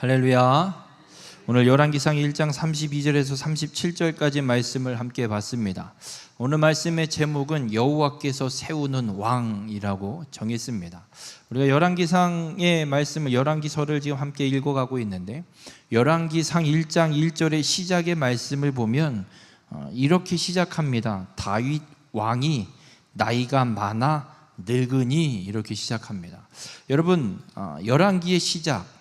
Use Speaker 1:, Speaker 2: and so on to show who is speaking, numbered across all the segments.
Speaker 1: 할렐루야. 오늘 열왕기상 1장 32절에서 37절까지 말씀을 함께 봤습니다. 오늘 말씀의 제목은 여호와께서 세우는 왕이라고 정했습니다. 우리가 열왕기상의 말씀을, 열왕기서를 지금 함께 읽어가고 있는데, 열왕기상 1장 1절의 시작의 말씀을 보면 이렇게 시작합니다. 다윗 왕이 나이가 많아 늙으니, 이렇게 시작합니다. 여러분, 열왕기의 시작,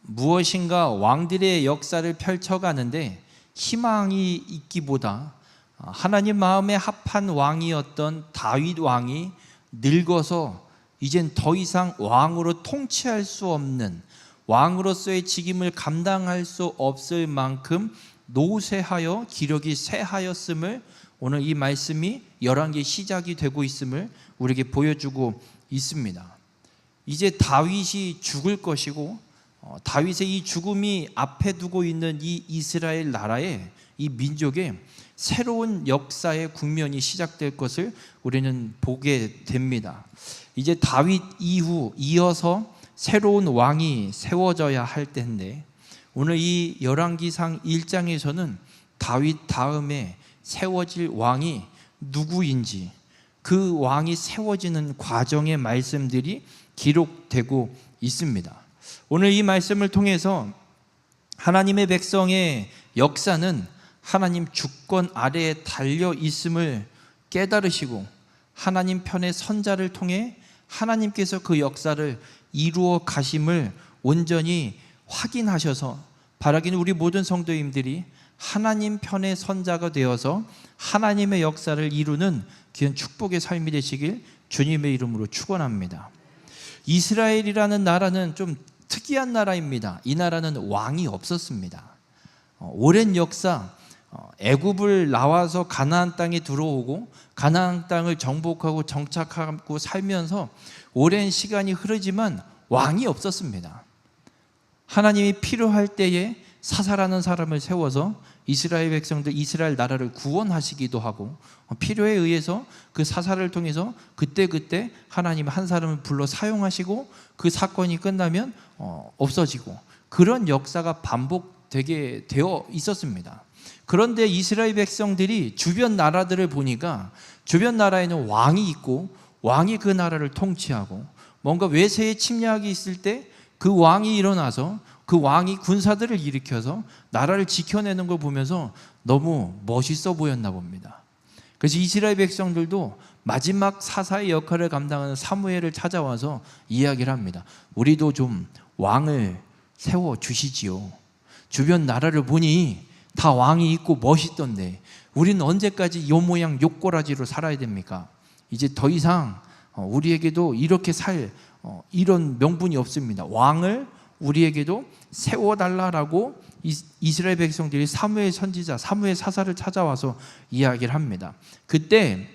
Speaker 1: 무엇인가 왕들의 역사를 펼쳐가는데 희망이 있기보다 하나님 마음에 합한 왕이었던 다윗 왕이 늙어서 이젠 더 이상 왕으로 통치할 수 없는, 왕으로서의 직임을 감당할 수 없을 만큼 노쇠하여 기력이 쇠하였음을, 오늘 이 말씀이 열왕기의 시작이 되고 있음을 우리에게 보여주고 있습니다. 이제 다윗이 죽을 것이고, 다윗의 이 죽음이 앞에 두고 있는 이 이스라엘 나라의, 이 민족의 새로운 역사의 국면이 시작될 것을 우리는 보게 됩니다. 이제 다윗 이후 이어서 새로운 왕이 세워져야 할 때인데, 오늘 이 열왕기상 1장에서는 다윗 다음에 세워질 왕이 누구인지, 그 왕이 세워지는 과정의 말씀들이 기록되고 있습니다. 오늘 이 말씀을 통해서 하나님의 백성의 역사는 하나님 주권 아래에 달려 있음을 깨달으시고, 하나님 편의 선자를 통해 하나님께서 그 역사를 이루어 가심을 온전히 확인하셔서, 바라기는 우리 모든 성도님들이 하나님 편의 선자가 되어서 하나님의 역사를 이루는 귀한 축복의 삶이 되시길 주님의 이름으로 축원합니다. 이스라엘이라는 나라는 좀 특이한 나라입니다. 이 나라는 왕이 없었습니다. 오랜 역사, 애굽을 나와서 가나안 땅에 들어오고 가나안 땅을 정복하고 정착하고 살면서 오랜 시간이 흐르지만 왕이 없었습니다. 하나님이 필요할 때에 사사라는 사람을 세워서 이스라엘 백성들, 이스라엘 나라를 구원하시기도 하고, 필요에 의해서 그 사사를 통해서 그때그때 하나님 한 사람을 불러 사용하시고, 그 사건이 끝나면 없어지고, 그런 역사가 반복되게 되어 있었습니다. 그런데 이스라엘 백성들이 주변 나라들을 보니까 주변 나라에는 왕이 있고, 왕이 그 나라를 통치하고, 뭔가 외세의 침략이 있을 때 그 왕이 일어나서 그 왕이 군사들을 일으켜서 나라를 지켜내는 걸 보면서 너무 멋있어 보였나 봅니다. 그래서 이스라엘 백성들도 마지막 사사의 역할을 감당하는 사무엘을 찾아와서 이야기를 합니다. 우리도 좀 왕을 세워주시지요. 주변 나라를 보니 다 왕이 있고 멋있던데 우리는 언제까지 요 모양 요 꼬라지로 살아야 됩니까? 이제 더 이상 우리에게도 이렇게 살 이런 명분이 없습니다. 왕을 우리에게도 세워달라라고 이스라엘 백성들이 사무엘 선지자, 사무엘 사사를 찾아와서 이야기를 합니다. 그때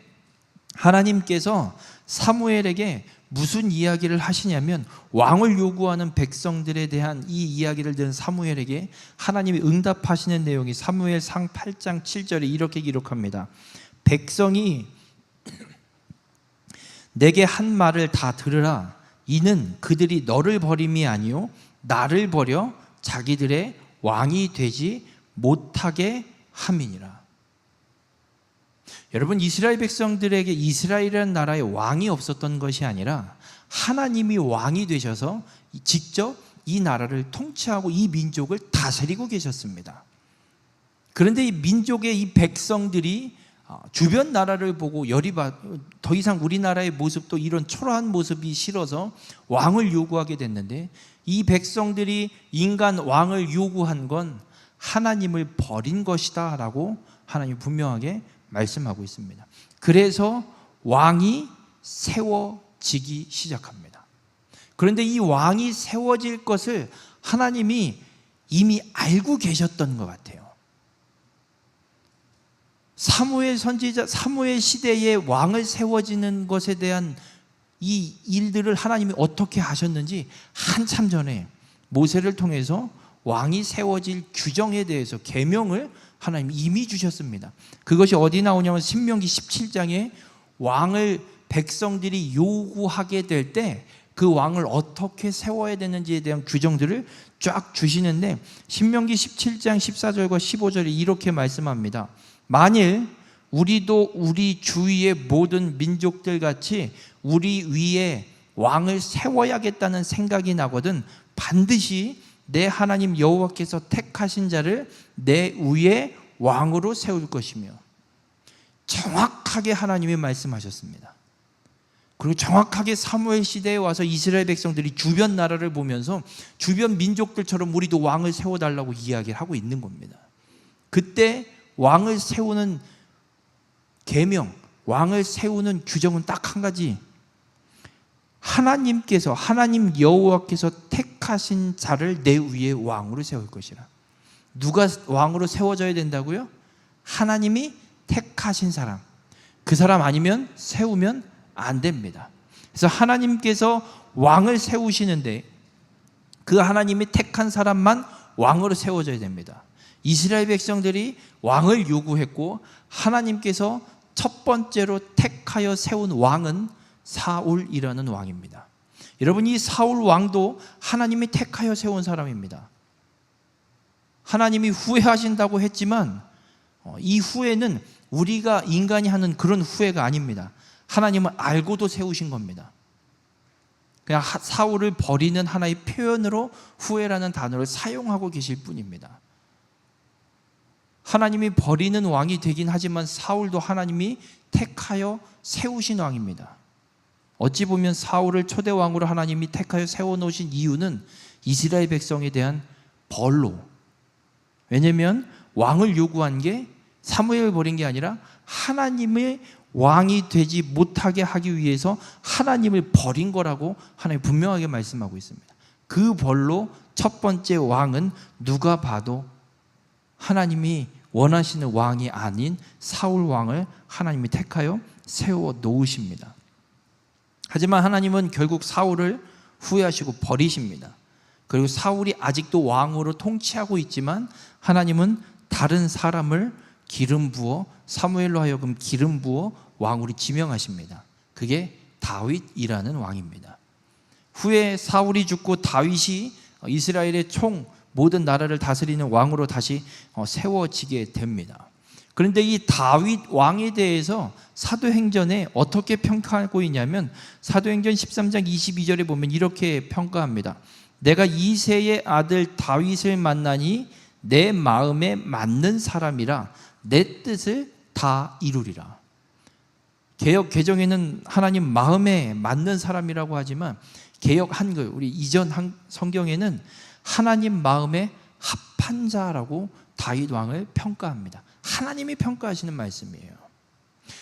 Speaker 1: 하나님께서 사무엘에게 무슨 이야기를 하시냐면, 왕을 요구하는 백성들에 대한 이 이야기를 들은 사무엘에게 하나님이 응답하시는 내용이 사무엘상 8장 7절에 이렇게 기록합니다. 백성이 내게 한 말을 다 들으라. 이는 그들이 너를 버림이 아니요 나를 버려 자기들의 왕이 되지 못하게 함이니라. 여러분, 이스라엘 백성들에게 이스라엘이라는 나라에 왕이 없었던 것이 아니라 하나님이 왕이 되셔서 직접 이 나라를 통치하고 이 민족을 다스리고 계셨습니다. 그런데 이 민족의 이 백성들이 주변 나라를 보고 열이 더 이상 우리나라의 모습도 이런 초라한 모습이 싫어서 왕을 요구하게 됐는데, 이 백성들이 인간 왕을 요구한 건 하나님을 버린 것이다 라고 하나님이 분명하게 말씀하고 있습니다. 그래서 왕이 세워지기 시작합니다. 그런데 이 왕이 세워질 것을 하나님이 이미 알고 계셨던 것 같아요. 사무엘 선지자, 사무엘 시대에 왕을 세워지는 것에 대한 이 일들을 하나님이 어떻게 하셨는지 한참 전에 모세를 통해서 왕이 세워질 규정에 대해서 계명을 하나님이 이미 주셨습니다. 그것이 어디 나오냐면 신명기 17장에 왕을 백성들이 요구하게 될 때 그 왕을 어떻게 세워야 되는지에 대한 규정들을 쫙 주시는데, 신명기 17장 14절과 15절에 이렇게 말씀합니다. 만일 우리도 우리 주위의 모든 민족들 같이 우리 위에 왕을 세워야겠다는 생각이 나거든 반드시 내 하나님 여호와께서 택하신 자를 내 위에 왕으로 세울 것이며, 정확하게 하나님이 말씀하셨습니다. 그리고 정확하게 사무엘 시대에 와서 이스라엘 백성들이 주변 나라를 보면서 주변 민족들처럼 우리도 왕을 세워달라고 이야기를 하고 있는 겁니다. 그때 왕을 세우는 계명, 왕을 세우는 규정은 딱 한 가지, 하나님께서, 하나님 여호와께서 택하신 자를 내 위에 왕으로 세울 것이라. 누가 왕으로 세워져야 된다고요? 하나님이 택하신 사람, 그 사람 아니면 세우면 안 됩니다. 그래서 하나님께서 왕을 세우시는데 그 하나님이 택한 사람만 왕으로 세워져야 됩니다. 이스라엘 백성들이 왕을 요구했고 하나님께서 첫 번째로 택하여 세운 왕은 사울이라는 왕입니다. 여러분, 이 사울 왕도 하나님이 택하여 세운 사람입니다. 하나님이 후회하신다고 했지만 이 후회는 우리가 인간이 하는 그런 후회가 아닙니다. 하나님은 알고도 세우신 겁니다. 그냥 사울을 버리는 하나의 표현으로 후회라는 단어를 사용하고 계실 뿐입니다. 하나님이 버리는 왕이 되긴 하지만 사울도 하나님이 택하여 세우신 왕입니다. 어찌 보면 사울을 초대 왕으로 하나님이 택하여 세워놓으신 이유는 이스라엘 백성에 대한 벌로, 왜냐하면 왕을 요구한 게 사무엘을 버린 게 아니라 하나님의 왕이 되지 못하게 하기 위해서 하나님을 버린 거라고 하나님이 분명하게 말씀하고 있습니다. 그 벌로 첫 번째 왕은 누가 봐도 하나님이 원하시는 왕이 아닌 사울 왕을 하나님이 택하여 세워 놓으십니다. 하지만 하나님은 결국 사울을 후회하시고 버리십니다. 그리고 사울이 아직도 왕으로 통치하고 있지만 하나님은 다른 사람을 기름 부어, 사무엘로 하여금 기름 부어 왕으로 지명하십니다. 그게 다윗이라는 왕입니다. 후에 사울이 죽고 다윗이 이스라엘의 총 모든 나라를 다스리는 왕으로 다시 세워지게 됩니다. 그런데 이 다윗 왕에 대해서 사도행전에 어떻게 평가하고 있냐면, 사도행전 13장 22절에 보면 이렇게 평가합니다. 내가 이새의 아들 다윗을 만나니 내 마음에 맞는 사람이라 내 뜻을 다 이루리라. 개역 개정에는 하나님 마음에 맞는 사람이라고 하지만 개역 한글, 우리 이전 성경에는 하나님 마음에 합한 자라고 다윗 왕을 평가합니다. 하나님이 평가하시는 말씀이에요.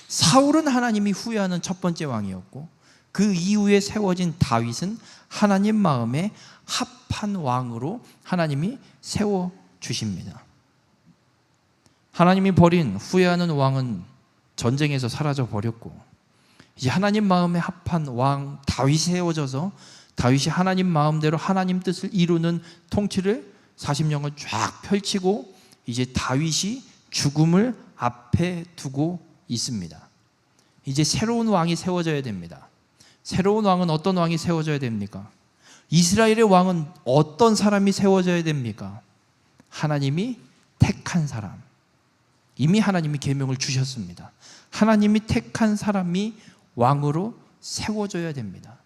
Speaker 1: 사울은 하나님이 후회하는 첫 번째 왕이었고 그 이후에 세워진 다윗은 하나님 마음에 합한 왕으로 하나님이 세워주십니다. 하나님이 버린 후회하는 왕은 전쟁에서 사라져 버렸고 이제 하나님 마음에 합한 왕 다윗이 세워져서 다윗이 하나님 마음대로 하나님 뜻을 이루는 통치를 40년을 쫙 펼치고 이제 다윗이 죽음을 앞에 두고 있습니다. 이제 새로운 왕이 세워져야 됩니다. 새로운 왕은 어떤 왕이 세워져야 됩니까? 이스라엘의 왕은 어떤 사람이 세워져야 됩니까? 하나님이 택한 사람. 이미 하나님이 계명을 주셨습니다. 하나님이 택한 사람이 왕으로 세워져야 됩니다.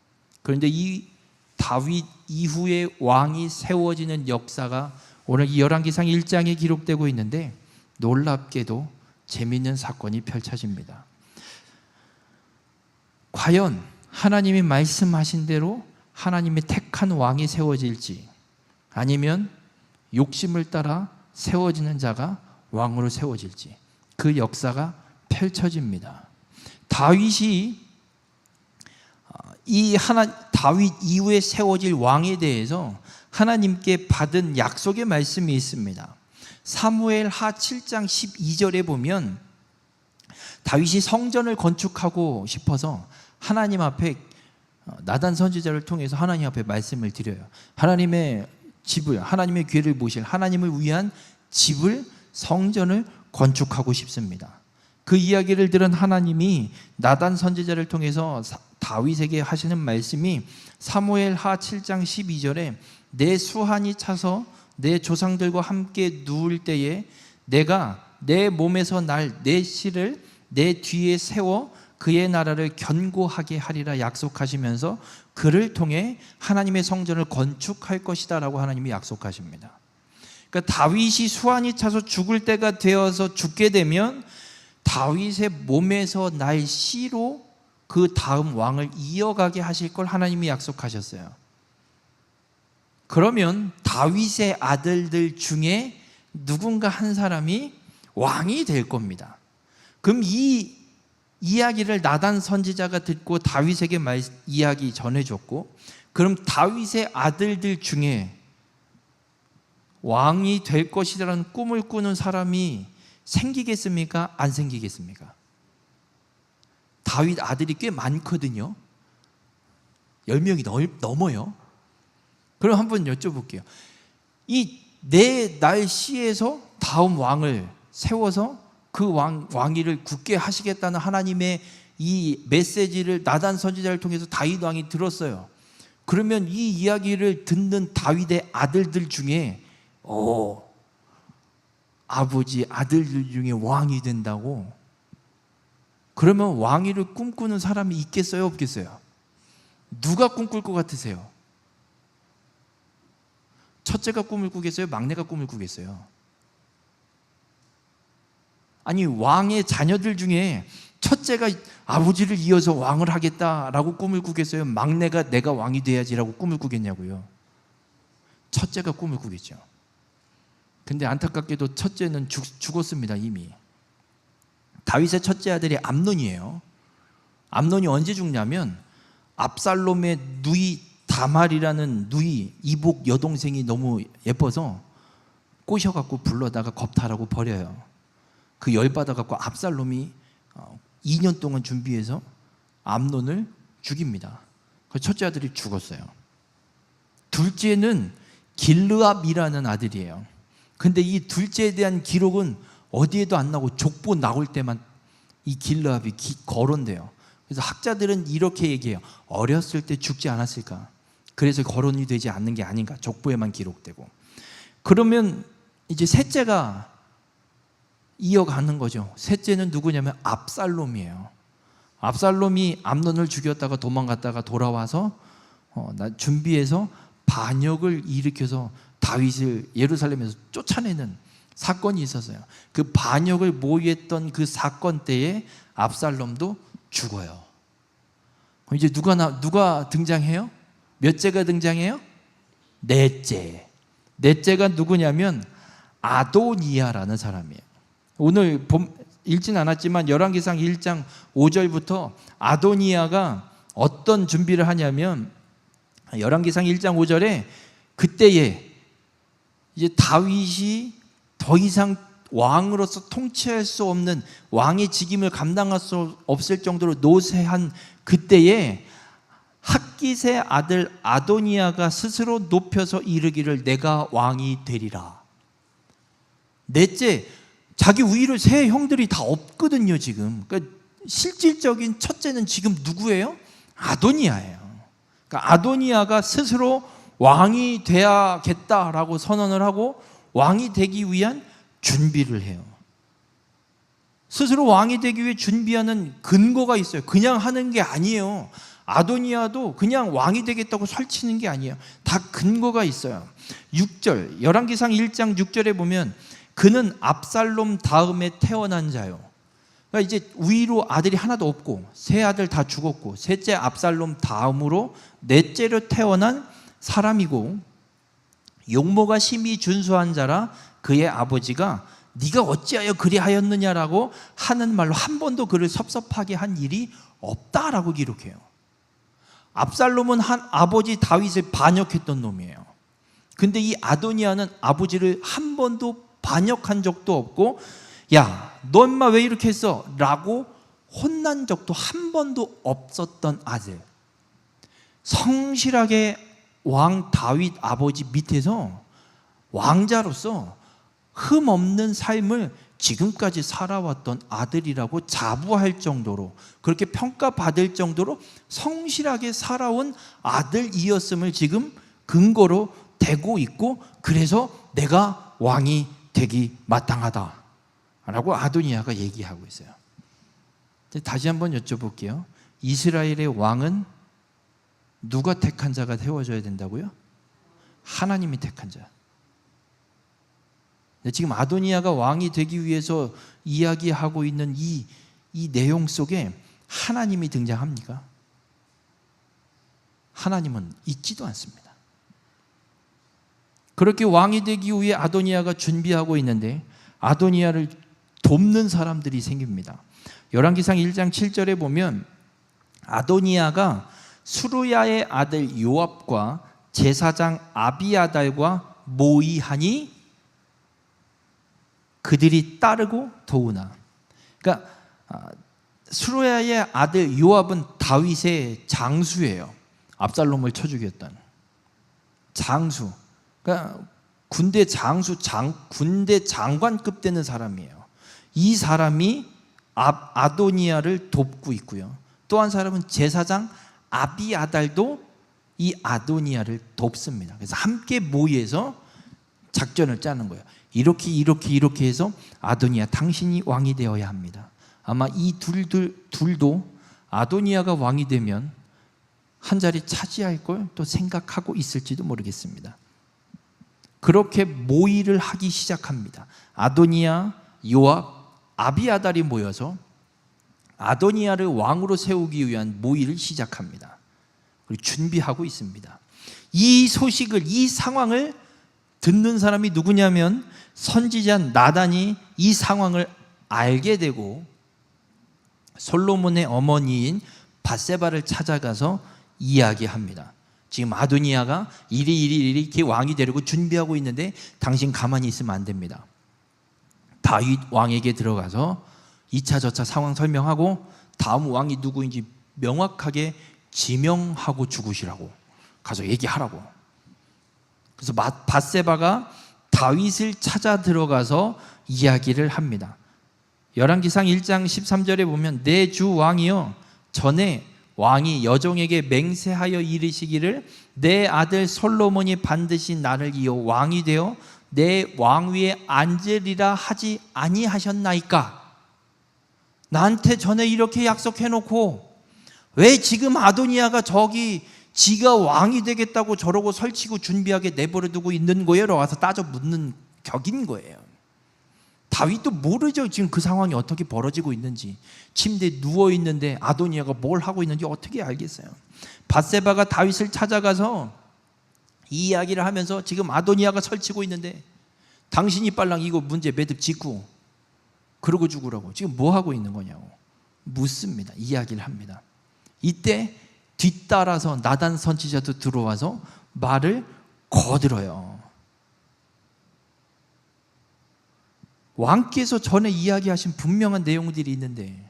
Speaker 1: 그런데 이 다윗 이후에 왕이 세워지는 역사가 오늘 이 열왕기상 1장에 기록되고 있는데 놀랍게도 재미있는 사건이 펼쳐집니다. 과연 하나님이 말씀하신 대로 하나님이 택한 왕이 세워질지 아니면 욕심을 따라 세워지는 자가 왕으로 세워질지 그 역사가 펼쳐집니다. 다윗이 다윗 이후에 세워질 왕에 대해서 하나님께 받은 약속의 말씀이 있습니다. 사무엘 하 7장 12절에 보면 다윗이 성전을 건축하고 싶어서 하나님 앞에 나단 선지자를 통해서 하나님 앞에 말씀을 드려요. 하나님의 집을, 하나님의 궤를 모실 하나님을 위한 집을, 성전을 건축하고 싶습니다. 그 이야기를 들은 하나님이 나단 선지자를 통해서 다윗에게 하시는 말씀이 사무엘하 7장 12절에 내 수한이 차서 내 조상들과 함께 누울 때에 내가 내 몸에서 날 내 씨를 내 뒤에 세워 그의 나라를 견고하게 하리라 약속하시면서 그를 통해 하나님의 성전을 건축할 것이다 라고 하나님이 약속하십니다. 그러니까 다윗이 수한이 차서 죽을 때가 되어서 죽게 되면 다윗의 몸에서 날 씨로 그 다음 왕을 이어가게 하실 걸 하나님이 약속하셨어요. 그러면 다윗의 아들들 중에 누군가 한 사람이 왕이 될 겁니다. 그럼 이 이야기를 나단 선지자가 듣고 다윗에게 이야기 전해줬고, 그럼 다윗의 아들들 중에 왕이 될 것이라는 꿈을 꾸는 사람이 생기겠습니까? 안 생기겠습니까? 다윗 아들이 꽤 많거든요. 10명이 넘어요. 그럼 한번 여쭤볼게요. 이 내 날 씨에서 다음 왕을 세워서 그 왕위를 굳게 하시겠다는 하나님의 이 메시지를 나단 선지자를 통해서 다윗 왕이 들었어요. 그러면 이 이야기를 듣는 다윗의 아들들 중에 아버지 아들들 중에 왕이 된다고? 그러면 왕위를 꿈꾸는 사람이 있겠어요? 없겠어요? 누가 꿈꿀 것 같으세요? 첫째가 꿈을 꾸겠어요? 막내가 꿈을 꾸겠어요? 아니, 왕의 자녀들 중에 첫째가 아버지를 이어서 왕을 하겠다라고 꿈을 꾸겠어요? 막내가 내가 왕이 돼야지라고 꿈을 꾸겠냐고요? 첫째가 꿈을 꾸겠죠. 근데 안타깝게도 첫째는 죽었습니다. 이미. 다윗의 첫째 아들이 암논이에요. 암논이 언제 죽냐면 압살롬의 누이 다말이라는 누이 이복 여동생이 너무 예뻐서 꼬셔갖고 불러다가 겁탈하고 버려요. 그 열받아갖고 압살롬이 2년 동안 준비해서 암논을 죽입니다. 그 첫째 아들이 죽었어요. 둘째는 길르압이라는 아들이에요. 근데 이 둘째에 대한 기록은 어디에도 안 나오고 족보 나올 때만 이 길르압이 거론돼요. 그래서 학자들은 이렇게 얘기해요. 어렸을 때 죽지 않았을까? 그래서 거론이 되지 않는 게 아닌가? 족보에만 기록되고. 그러면 이제 셋째가 이어가는 거죠. 셋째는 누구냐면 압살롬이에요. 압살롬이 암논을 죽였다가 도망갔다가 돌아와서 준비해서 반역을 일으켜서 다윗을 예루살렘에서 쫓아내는 사건이 있었어요. 그 반역을 모의했던 그 사건 때에 압살롬도 죽어요. 그럼 이제 누가 등장해요? 몇째가 등장해요? 넷째가 누구냐면 아도니아라는 사람이에요. 오늘 읽진 않았지만 열왕기상 1장 5절부터 아도니아가 어떤 준비를 하냐면 열왕기상 1장 5절에 그때에 이제 다윗이 더 이상 왕으로서 통치할 수 없는 왕의 직임을 감당할 수 없을 정도로 노쇠한 그때에 핫깃의 아들 아도니아가 스스로 높여서 이르기를 내가 왕이 되리라. 넷째, 자기 우위를 세 형들이 다 없거든요 지금. 그러니까 실질적인 첫째는 지금 누구예요? 아도니아예요. 그러니까 아도니아가 스스로 왕이 돼야겠다라고 선언을 하고 왕이 되기 위한 준비를 해요. 스스로 왕이 되기 위해 준비하는 근거가 있어요. 그냥 하는 게 아니에요. 아도니아도 그냥 왕이 되겠다고 설치는 게 아니에요. 다 근거가 있어요. 6절, 열왕기상 1장 6절에 보면 그는 압살롬 다음에 태어난 자요. 그러니까 이제 위로 아들이 하나도 없고 세 아들 다 죽었고 셋째 압살롬 다음으로 넷째로 태어난 사람이고 용모가 심히 준수한 자라 그의 아버지가 네가 어찌하여 그리하였느냐라고 하는 말로 한 번도 그를 섭섭하게 한 일이 없다라고 기록해요. 압살롬은 한 아버지 다윗을 반역했던 놈이에요. 근데 이 아도니아는 아버지를 한 번도 반역한 적도 없고 야, 너 엄마 왜 이렇게 했어? 라고 혼난 적도 한 번도 없었던 아들. 성실하게 왕 다윗 아버지 밑에서 왕자로서 흠 없는 삶을 지금까지 살아왔던 아들이라고 자부할 정도로, 그렇게 평가받을 정도로 성실하게 살아온 아들이었음을 지금 근거로 대고 있고, 그래서 내가 왕이 되기 마땅하다라고 아도니아가 얘기하고 있어요. 다시 한번 여쭤볼게요. 이스라엘의 왕은 누가 택한 자가 세워져야 된다고요? 하나님이 택한 자. 지금 아도니아가 왕이 되기 위해서 이야기하고 있는 이 내용 속에 하나님이 등장합니까? 하나님은 있지도 않습니다. 그렇게 왕이 되기 위해 아도니아가 준비하고 있는데 아도니아를 돕는 사람들이 생깁니다. 열왕기상 1장 7절에 보면 아도니아가 수루야의 아들 요압과 제사장 아비아달과 모의하니 그들이 따르고 도우나. 그러니까 수루야의 아들 요압은 다윗의 장수예요. 압살롬을 쳐 죽였던 장수. 그러니까 군대 장수, 군대 장관급 되는 사람이에요. 이 사람이 아도니아를 돕고 있고요. 또 한 사람은 제사장 아비아달도 이 아도니아를 돕습니다. 그래서 함께 모여서 작전을 짜는 거예요. 이렇게 해서 아도니아, 당신이 왕이 되어야 합니다. 아마 이 둘도 아도니아가 왕이 되면 한 자리 차지할 걸 또 생각하고 있을지도 모르겠습니다. 그렇게 모의를 하기 시작합니다. 아도니아, 요압, 아비아달이 모여서 아도니아를 왕으로 세우기 위한 모의를 시작합니다. 그리고 준비하고 있습니다. 이 소식을, 이 상황을 듣는 사람이 누구냐면 선지자 나단이 이 상황을 알게 되고 솔로몬의 어머니인 밧세바를 찾아가서 이야기합니다. 지금 아도니아가 이렇게 왕이 되려고 준비하고 있는데 당신 가만히 있으면 안 됩니다. 다윗 왕에게 들어가서 2차 저차 상황 설명하고 다음 왕이 누구인지 명확하게 지명하고 죽으시라고 가서 얘기하라고. 그래서 밧세바가 다윗을 찾아 들어가서 이야기를 합니다. 열왕기상 1장 13절에 보면 내 주 왕이여, 전에 왕이 여종에게 맹세하여 이르시기를 내 아들 솔로몬이 반드시 나를 이어 왕이 되어 내 왕위에 앉으리라 하지 아니하셨나이까? 나한테 전에 이렇게 약속해놓고 왜 지금 아도니아가 저기 지가 왕이 되겠다고 저러고 설치고 준비하게 내버려두고 있는 거예요? 와서 따져 묻는 격인 거예요. 다윗도 모르죠. 지금 그 상황이 어떻게 벌어지고 있는지. 침대에 누워있는데 아도니아가 뭘 하고 있는지 어떻게 알겠어요? 밧세바가 다윗을 찾아가서 이 이야기를 하면서 지금 아도니아가 설치고 있는데 당신이 빨랑 이거 문제 매듭 짓고 그러고 죽으라고 지금 뭐 하고 있는 거냐고 묻습니다. 이야기를 합니다. 이때 뒤따라서 나단 선지자도 들어와서 말을 거들어요. 왕께서 전에 이야기하신 분명한 내용들이 있는데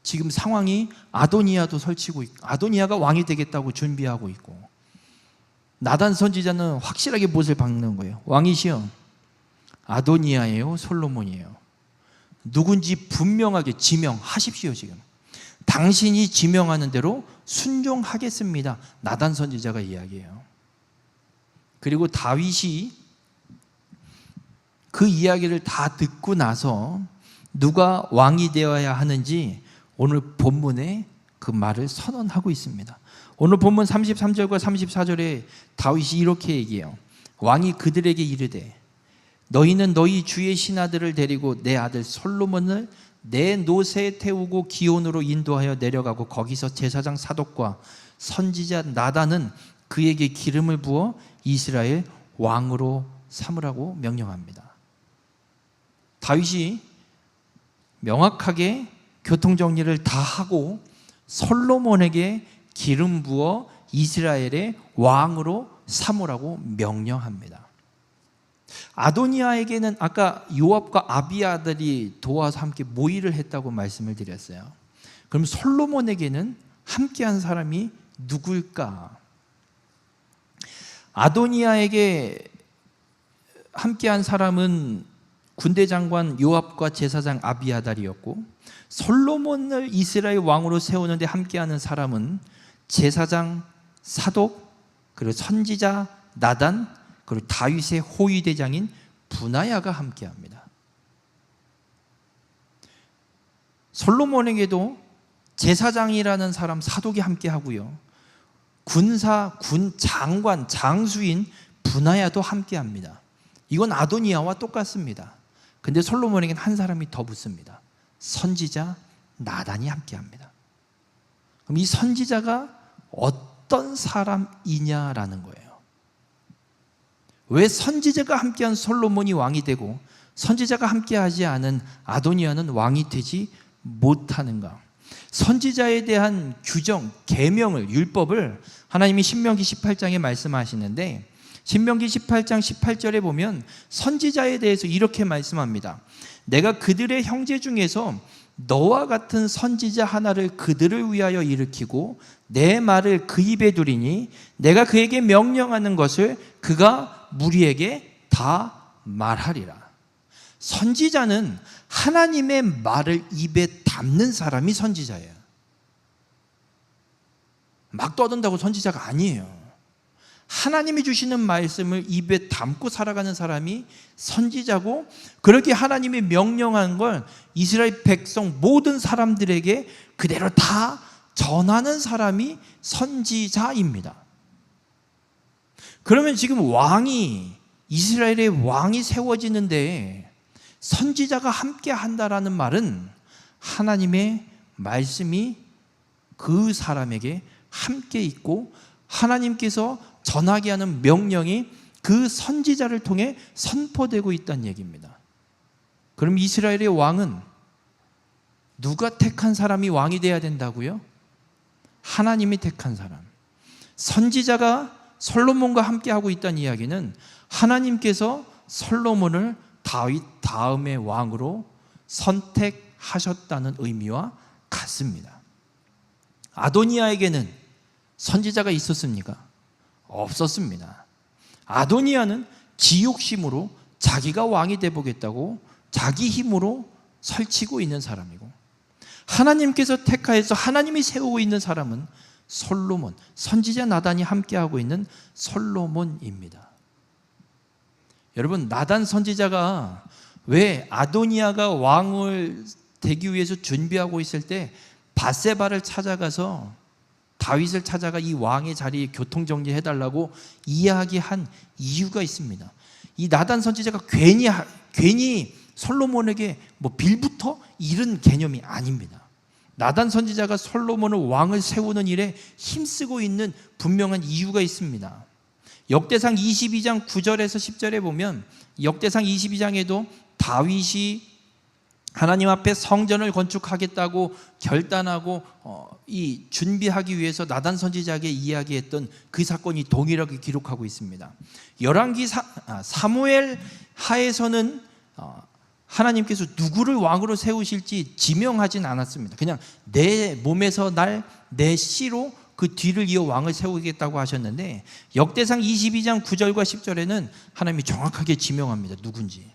Speaker 1: 지금 상황이 아도니아도 설치고 있고 아도니아가 왕이 되겠다고 준비하고 있고 나단 선지자는 확실하게 못을 박는 거예요. 왕이시여, 아도니아예요, 솔로몬이에요? 누군지 분명하게 지명하십시오. 지금 당신이 지명하는 대로 순종하겠습니다. 나단 선지자가 이야기해요. 그리고 다윗이 그 이야기를 다 듣고 나서 누가 왕이 되어야 하는지 오늘 본문에 그 말을 선언하고 있습니다. 오늘 본문 33절과 34절에 다윗이 이렇게 얘기해요. 왕이 그들에게 이르되 너희는 너희 주의 신하들을 데리고 내 아들 솔로몬을 내 노새에 태우고 기온으로 인도하여 내려가고 거기서 제사장 사독과 선지자 나단은 그에게 기름을 부어 이스라엘 왕으로 삼으라고 명령합니다. 다윗이 명확하게 교통정리를 다 하고 솔로몬에게 기름 부어 이스라엘의 왕으로 삼으라고 명령합니다. 아도니아에게는 아까 요압과 아비아들이 도와서 함께 모의를 했다고 말씀을 드렸어요. 그럼 솔로몬에게는 함께한 사람이 누굴까? 아도니아에게 함께한 사람은 군대 장관 요압과 제사장 아비아달이었고, 솔로몬을 이스라엘 왕으로 세우는데 함께하는 사람은 제사장 사독, 그리고 선지자 나단, 그리고 다윗의 호위 대장인 분하야가 함께합니다. 솔로몬에게도 제사장이라는 사람 사독이 함께하고요, 군 장관, 장수인 분하야도 함께합니다. 이건 아도니아와 똑같습니다. 근데 솔로몬에게는 한 사람이 더 붙습니다. 선지자 나단이 함께합니다. 그럼 이 선지자가 어떤 사람이냐라는 거예요. 왜 선지자가 함께한 솔로몬이 왕이 되고 선지자가 함께하지 않은 아도니아는 왕이 되지 못하는가? 선지자에 대한 규정, 계명을, 율법을 하나님이 신명기 18장에 말씀하시는데, 신명기 18장 18절에 보면 선지자에 대해서 이렇게 말씀합니다. 내가 그들의 형제 중에서 너와 같은 선지자 하나를 그들을 위하여 일으키고 내 말을 그 입에 두리니 내가 그에게 명령하는 것을 그가 무리에게 다 말하리라. 선지자는 하나님의 말을 입에 담는 사람이 선지자예요. 막 떠든다고 선지자가 아니에요. 하나님이 주시는 말씀을 입에 담고 살아가는 사람이 선지자고, 그렇게 하나님이 명령한 걸 이스라엘 백성 모든 사람들에게 그대로 다 전하는 사람이 선지자입니다. 그러면 지금 이스라엘의 왕이 세워지는데 선지자가 함께 한다라는 말은 하나님의 말씀이 그 사람에게 함께 있고 하나님께서 전하게 하는 명령이 그 선지자를 통해 선포되고 있다는 얘기입니다. 그럼 이스라엘의 왕은 누가 택한 사람이 왕이 돼야 된다고요? 하나님이 택한 사람. 선지자가 솔로몬과 함께하고 있다는 이야기는 하나님께서 솔로몬을 다윗 다음의 왕으로 선택하셨다는 의미와 같습니다. 아도니아에게는 선지자가 있었습니까? 없었습니다. 아도니아는 지욕심으로 자기가 왕이 되보겠다고 자기 힘으로 설치고 있는 사람이고, 하나님께서 택하여서 하나님이 세우고 있는 사람은 솔로몬, 선지자 나단이 함께하고 있는 솔로몬입니다. 여러분, 나단 선지자가 왜 아도니아가 왕을 되기 위해서 준비하고 있을 때 밧세바를 찾아가서 다윗을 찾아가 이 왕의 자리에 교통정리해달라고 이야기한 이유가 있습니다. 이 나단 선지자가 괜히 솔로몬에게 빌부터 이런 개념이 아닙니다. 나단 선지자가 솔로몬을 왕을 세우는 일에 힘쓰고 있는 분명한 이유가 있습니다. 역대상 22장 9절에서 10절에 보면, 역대상 22장에도 다윗이 하나님 앞에 성전을 건축하겠다고 결단하고 이 준비하기 위해서 나단 선지자에게 이야기했던 그 사건이 동일하게 기록하고 있습니다. 열왕기 사무엘 하에서는 하나님께서 누구를 왕으로 세우실지 지명하진 않았습니다. 그냥 내 몸에서 날 내 씨로 그 뒤를 이어 왕을 세우겠다고 하셨는데, 역대상 22장 9절과 10절에는 하나님이 정확하게 지명합니다. 누군지.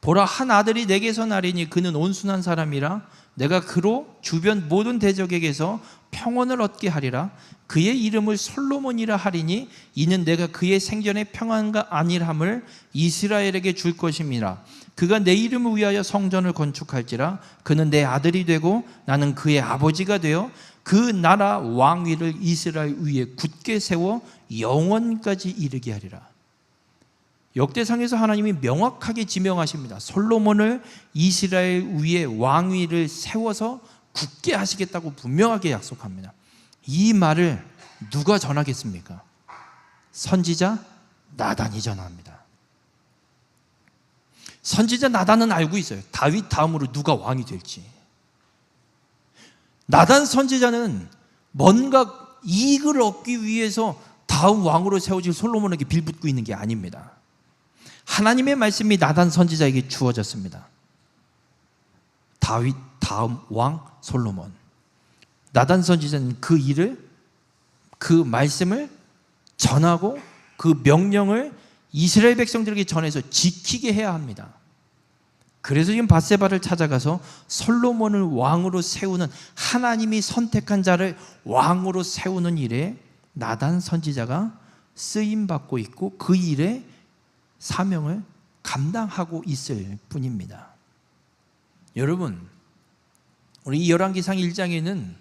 Speaker 1: 보라, 한 아들이 내게서 나리니 그는 온순한 사람이라 내가 그로 주변 모든 대적에게서 평온을 얻게 하리라. 그의 이름을 솔로몬이라 하리니 이는 내가 그의 생전에 평안과 안일함을 이스라엘에게 줄 것임이라. 그가 내 이름을 위하여 성전을 건축할지라. 그는 내 아들이 되고 나는 그의 아버지가 되어 그 나라 왕위를 이스라엘 위에 굳게 세워 영원까지 이르게 하리라. 역대상에서 하나님이 명확하게 지명하십니다. 솔로몬을 이스라엘 위에 왕위를 세워서 굳게 하시겠다고 분명하게 약속합니다. 이 말을 누가 전하겠습니까? 선지자 나단이 전합니다. 선지자 나단은 알고 있어요. 다윗 다음으로 누가 왕이 될지. 나단 선지자는 뭔가 이익을 얻기 위해서 다음 왕으로 세워질 솔로몬에게 빌붙고 있는 게 아닙니다. 하나님의 말씀이 나단 선지자에게 주어졌습니다. 다윗 다음 왕 솔로몬. 나단 선지자는 그 일을, 그 말씀을 전하고 그 명령을 이스라엘 백성들에게 전해서 지키게 해야 합니다. 그래서 지금 밧세바를 찾아가서 솔로몬을 왕으로 세우는, 하나님이 선택한 자를 왕으로 세우는 일에 나단 선지자가 쓰임받고 있고 그 일에 사명을 감당하고 있을 뿐입니다. 여러분, 우리 열왕기상 1장에는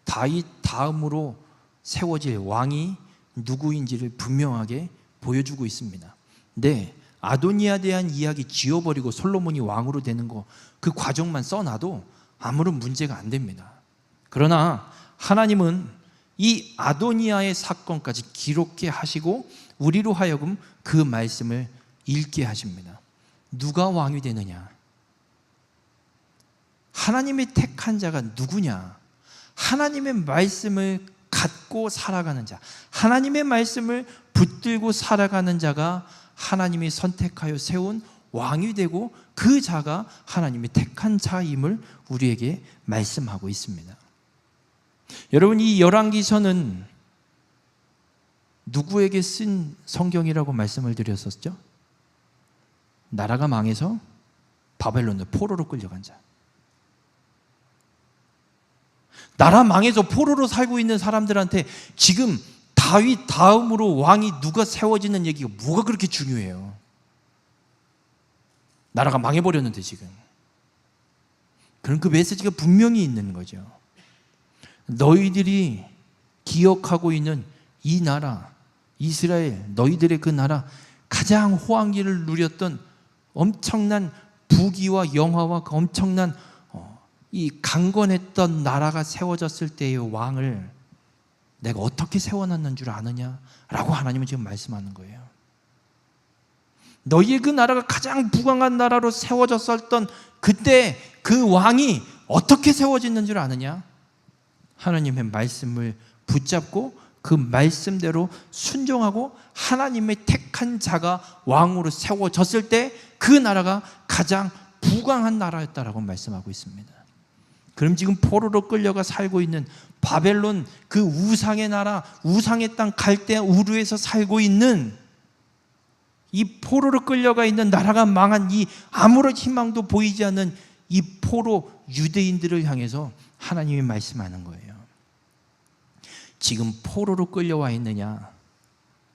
Speaker 1: 다윗 다음으로 세워질 왕이 누구인지를 분명하게 보여주고 있습니다. 네, 아도니아에 대한 이야기 지워버리고 솔로몬이 왕으로 되는 거, 그 과정만 써놔도 아무런 문제가 안 됩니다. 그러나 하나님은 이 아도니아의 사건까지 기록해 하시고 우리로 하여금 그 말씀을 읽게 하십니다. 누가 왕이 되느냐? 하나님이 택한 자가 누구냐? 하나님의 말씀을 갖고 살아가는 자, 하나님의 말씀을 붙들고 살아가는 자가 하나님이 선택하여 세운 왕이 되고 그 자가 하나님이 택한 자임을 우리에게 말씀하고 있습니다. 여러분, 이 열왕기서는 누구에게 쓴 성경이라고 말씀을 드렸었죠? 나라가 망해서 바벨론으로 포로로 끌려간 자, 나라 망해서 포로로 살고 있는 사람들한테 지금 다윗 다음으로 왕이 누가 세워지는 얘기가 뭐가 그렇게 중요해요? 나라가 망해버렸는데 지금. 그럼 그 메시지가 분명히 있는 거죠. 너희들이 기억하고 있는 이 나라, 이스라엘, 너희들의 그 나라, 가장 호황기를 누렸던 엄청난 부귀와 영화와 그 엄청난 이 강건했던 나라가 세워졌을 때의 왕을 내가 어떻게 세워놨는 줄 아느냐? 라고 하나님은 지금 말씀하는 거예요. 너희의 그 나라가 가장 부강한 나라로 세워졌었던 그때 그 왕이 어떻게 세워졌는 줄 아느냐? 하나님의 말씀을 붙잡고 그 말씀대로 순종하고 하나님의 택한 자가 왕으로 세워졌을 때 그 나라가 가장 부강한 나라였다라고 말씀하고 있습니다. 그럼 지금 포로로 끌려가 살고 있는 바벨론, 그 우상의 나라, 우상의 땅 갈대 우르에서 살고 있는 이 포로로 끌려가 있는 나라가 망한 이 아무런 희망도 보이지 않는 이 포로 유대인들을 향해서 하나님이 말씀하는 거예요. 지금 포로로 끌려와 있느냐,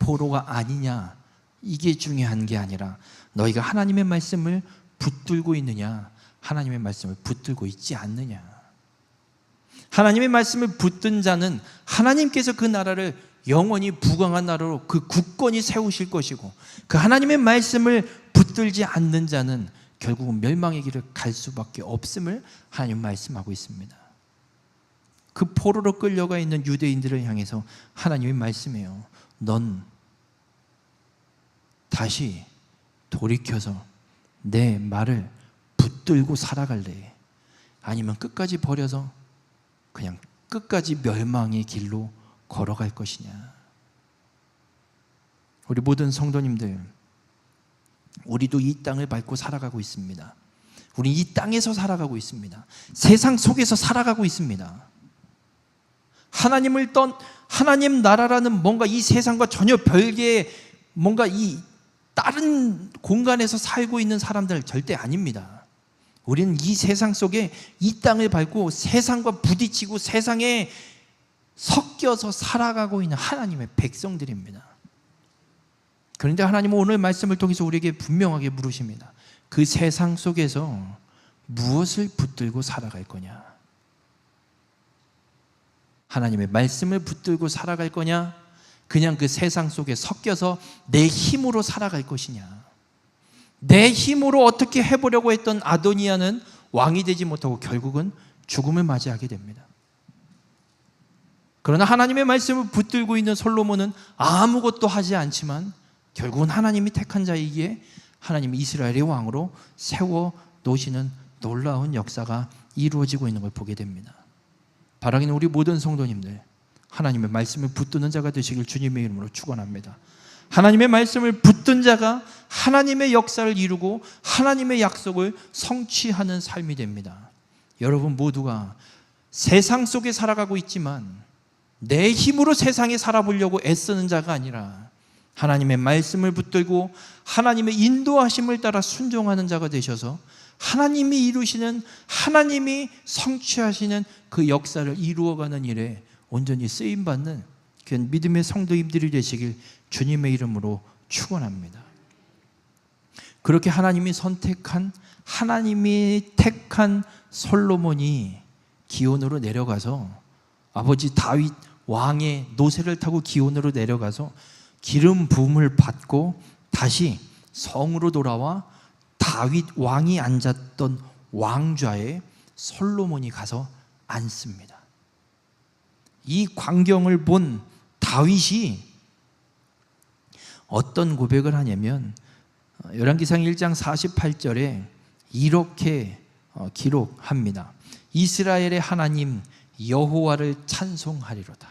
Speaker 1: 포로가 아니냐, 이게 중요한 게 아니라 너희가 하나님의 말씀을 붙들고 있느냐, 하나님의 말씀을 붙들고 있지 않느냐. 하나님의 말씀을 붙든 자는 하나님께서 그 나라를 영원히 부강한 나라로 그 굳건히 세우실 것이고, 그 하나님의 말씀을 붙들지 않는 자는 결국은 멸망의 길을 갈 수밖에 없음을 하나님 말씀하고 있습니다. 그 포로로 끌려가 있는 유대인들을 향해서 하나님이 말씀해요. 넌 다시 돌이켜서 내 말을 붙들고 살아갈래? 아니면 끝까지 버려서 그냥 끝까지 멸망의 길로 걸어갈 것이냐? 우리 모든 성도님들, 우리도 이 땅을 밟고 살아가고 있습니다. 우리 이 땅에서 살아가고 있습니다. 세상 속에서 살아가고 있습니다. 하나님 나라라는 뭔가 이 세상과 전혀 별개의 뭔가 이 다른 공간에서 살고 있는 사람들 절대 아닙니다. 우리는 이 세상 속에 이 땅을 밟고 세상과 부딪히고 세상에 섞여서 살아가고 있는 하나님의 백성들입니다. 그런데 하나님은 오늘 말씀을 통해서 우리에게 분명하게 물으십니다. 그 세상 속에서 무엇을 붙들고 살아갈 거냐? 하나님의 말씀을 붙들고 살아갈 거냐? 그냥 그 세상 속에 섞여서 내 힘으로 살아갈 것이냐? 내 힘으로 어떻게 해보려고 했던 아도니아는 왕이 되지 못하고 결국은 죽음을 맞이하게 됩니다. 그러나 하나님의 말씀을 붙들고 있는 솔로몬은 아무것도 하지 않지만 결국은 하나님이 택한 자이기에 하나님이 이스라엘의 왕으로 세워 놓으시는 놀라운 역사가 이루어지고 있는 걸 보게 됩니다. 바라기는 우리 모든 성도님들, 하나님의 말씀을 붙드는 자가 되시길 주님의 이름으로 축원합니다. 하나님의 말씀을 붙든 자가 하나님의 역사를 이루고 하나님의 약속을 성취하는 삶이 됩니다. 여러분 모두가 세상 속에 살아가고 있지만 내 힘으로 세상에 살아보려고 애쓰는 자가 아니라 하나님의 말씀을 붙들고 하나님의 인도하심을 따라 순종하는 자가 되셔서 하나님이 이루시는, 하나님이 성취하시는 그 역사를 이루어가는 일에 온전히 쓰임받는 그런 믿음의 성도님들이 되시길 주님의 이름으로 축원합니다. 그렇게 하나님이 선택한, 하나님이 택한 솔로몬이 기온으로 내려가서 아버지 다윗 왕의 노새를 타고 기온으로 내려가서 기름 부음을 받고 다시 성으로 돌아와 다윗 왕이 앉았던 왕좌에 솔로몬이 가서 앉습니다. 이 광경을 본 다윗이 어떤 고백을 하냐면 열왕기상 1장 48절에 이렇게 기록합니다. 이스라엘의 하나님 여호와를 찬송하리로다.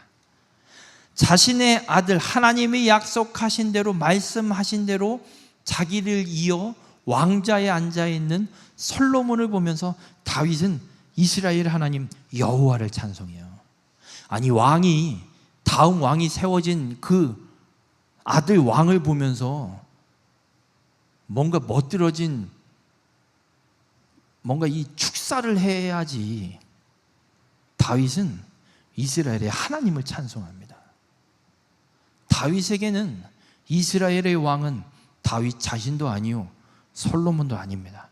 Speaker 1: 자신의 아들, 하나님이 약속하신 대로, 말씀하신 대로 자기를 이어 왕좌에 앉아있는 솔로몬을 보면서 다윗은 이스라엘 하나님 여호와를 찬송해요. 아니, 다음 왕이 세워진 그 아들 왕을 보면서 뭔가 멋들어진, 뭔가 이 축사를 해야지. 다윗은 이스라엘의 하나님을 찬송합니다. 다윗에게는 이스라엘의 왕은 다윗 자신도 아니요 솔로몬도 아닙니다.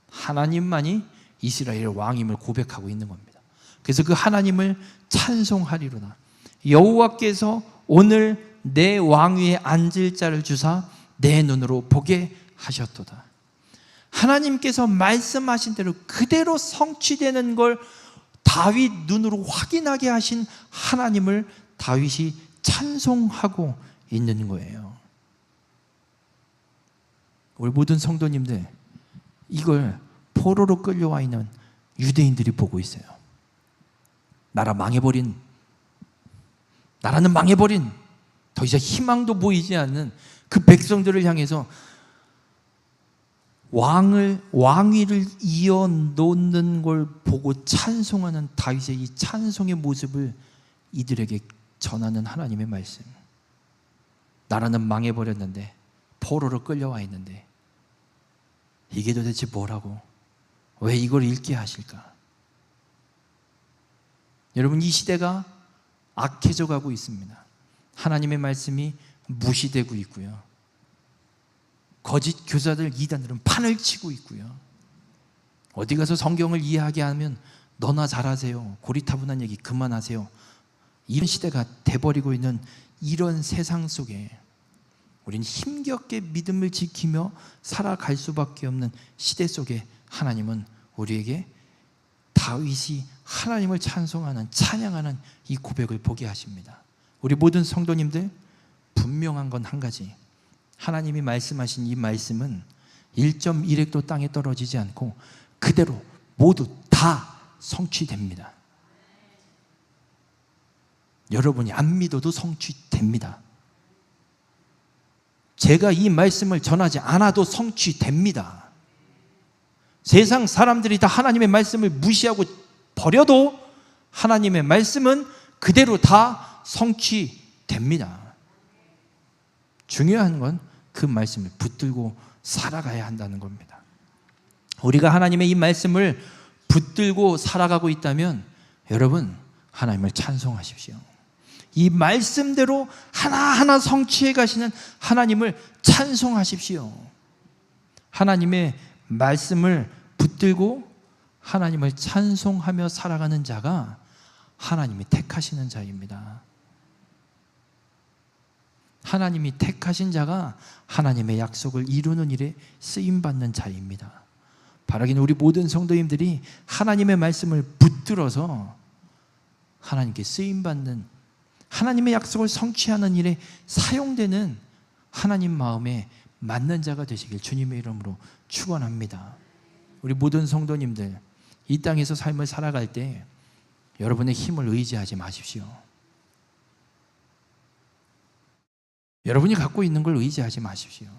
Speaker 1: 하나님만이 이스라엘의 왕임을 고백하고 있는 겁니다. 그래서 그 하나님을 찬송하리로다. 여호와께서 오늘 내 왕위에 앉을 자를 주사 내 눈으로 보게 하셨도다. 하나님께서 말씀하신 대로 그대로 성취되는 걸 다윗 눈으로 확인하게 하신 하나님을 다윗이 찬송하고 있는 거예요. 우리 모든 성도님들, 이걸 포로로 끌려와 있는 유대인들이 보고 있어요. 나라는 망해버린, 더 이상 희망도 보이지 않는 그 백성들을 향해서 왕위를 이어놓는 걸 보고 찬송하는 다윗의 이 찬송의 모습을 이들에게 전하는 하나님의 말씀. 나라는 망해버렸는데, 포로로 끌려와 있는데 이게 도대체 뭐라고, 왜 이걸 읽게 하실까? 여러분, 이 시대가 악해져 가고 있습니다. 하나님의 말씀이 무시되고 있고요, 거짓 교사들, 이단들은 판을 치고 있고요, 어디 가서 성경을 이해하게 하면 너나 잘하세요, 고리타분한 얘기 그만하세요, 이런 시대가 돼버리고 있는 이런 세상 속에 우리는 힘겹게 믿음을 지키며 살아갈 수밖에 없는 시대 속에 하나님은 우리에게 다윗이 하나님을 찬송하는, 찬양하는 이 고백을 보게 하십니다. 우리 모든 성도님들, 분명한 건 한 가지, 하나님이 말씀하신 이 말씀은 1.1획도 땅에 떨어지지 않고 그대로 모두 다 성취됩니다. 여러분이 안 믿어도 성취됩니다. 제가 이 말씀을 전하지 않아도 성취됩니다. 세상 사람들이 다 하나님의 말씀을 무시하고 버려도 하나님의 말씀은 그대로 다 성취됩니다. 중요한 건 그 말씀을 붙들고 살아가야 한다는 겁니다. 우리가 하나님의 이 말씀을 붙들고 살아가고 있다면 여러분, 하나님을 찬송하십시오. 이 말씀대로 하나하나 성취해 가시는 하나님을 찬송하십시오. 하나님의 말씀을 붙들고 하나님을 찬송하며 살아가는 자가 하나님이 택하시는 자입니다. 하나님이 택하신 자가 하나님의 약속을 이루는 일에 쓰임받는 자입니다. 바라기는 우리 모든 성도님들이 하나님의 말씀을 붙들어서 하나님께 쓰임받는, 하나님의 약속을 성취하는 일에 사용되는 하나님 마음에 맞는 자가 되시길 주님의 이름으로 축원합니다. 우리 모든 성도님들, 이 땅에서 삶을 살아갈 때 여러분의 힘을 의지하지 마십시오. 여러분이 갖고 있는 걸 의지하지 마십시오.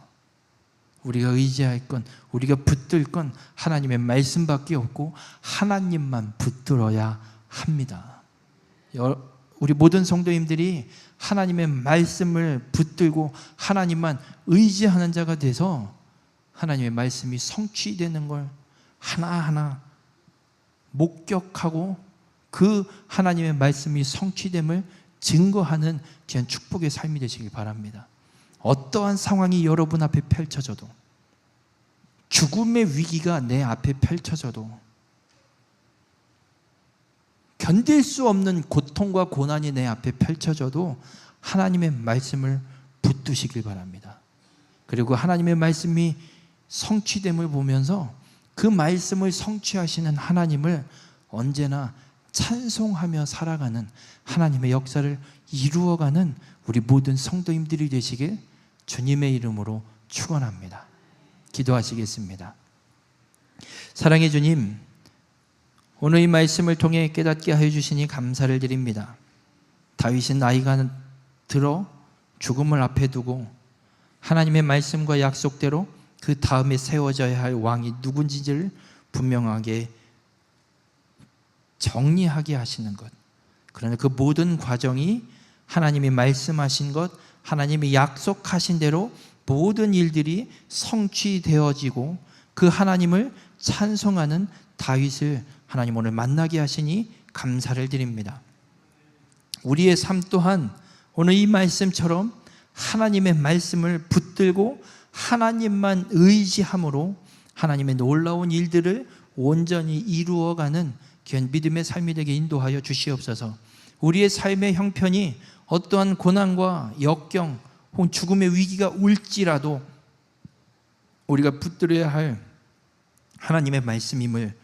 Speaker 1: 우리가 의지할 건, 우리가 붙들 건 하나님의 말씀밖에 없고 하나님만 붙들어야 합니다. 우리 모든 성도님들이 하나님의 말씀을 붙들고 하나님만 의지하는 자가 돼서 하나님의 말씀이 성취되는 걸 하나하나 목격하고 그 하나님의 말씀이 성취됨을 증거하는 귀한 축복의 삶이 되시길 바랍니다. 어떠한 상황이 여러분 앞에 펼쳐져도, 죽음의 위기가 내 앞에 펼쳐져도, 견딜 수 없는 고통과 고난이 내 앞에 펼쳐져도 하나님의 말씀을 붙드시길 바랍니다. 그리고 하나님의 말씀이 성취됨을 보면서 그 말씀을 성취하시는 하나님을 언제나 찬송하며 살아가는 하나님의 역사를 이루어가는 우리 모든 성도님들이 되시길 주님의 이름으로 축원합니다. 기도하시겠습니다. 사랑의 주님, 오늘 이 말씀을 통해 깨닫게 하여 주시니 감사를 드립니다. 다윗은 나이가 들어 죽음을 앞에 두고 하나님의 말씀과 약속대로 그 다음에 세워져야 할 왕이 누군지를 분명하게 정리하게 하시는 것, 그러나 그 모든 과정이 하나님이 말씀하신 것, 하나님이 약속하신 대로 모든 일들이 성취되어지고 그 하나님을 찬송하는 다윗을 하나님 오늘 만나게 하시니 감사를 드립니다. 우리의 삶 또한 오늘 이 말씀처럼 하나님의 말씀을 붙들고 하나님만 의지함으로 하나님의 놀라운 일들을 온전히 이루어가는 귀한 믿음의 삶이 되게 인도하여 주시옵소서. 우리의 삶의 형편이 어떠한 고난과 역경 혹은 죽음의 위기가 올지라도 우리가 붙들어야 할 하나님의 말씀임을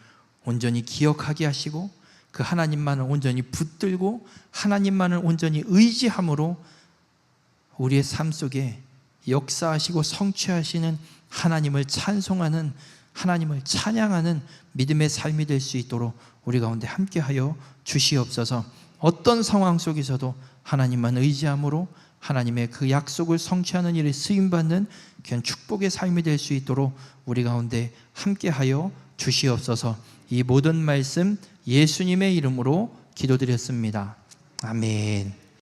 Speaker 1: 온전히 기억하게 하시고 그 하나님만을 온전히 붙들고 하나님만을 온전히 의지함으로 우리의 삶 속에 역사하시고 성취하시는 하나님을 찬송하는, 하나님을 찬양하는 믿음의 삶이 될 수 있도록 우리 가운데 함께하여 주시옵소서. 어떤 상황 속에서도 하나님만 의지함으로 하나님의 그 약속을 성취하는 일에 쓰임받는 귀한 축복의 삶이 될 수 있도록 우리 가운데 함께하여 주시옵소서. 이 모든 말씀 예수님의 이름으로 기도드렸습니다. 아멘.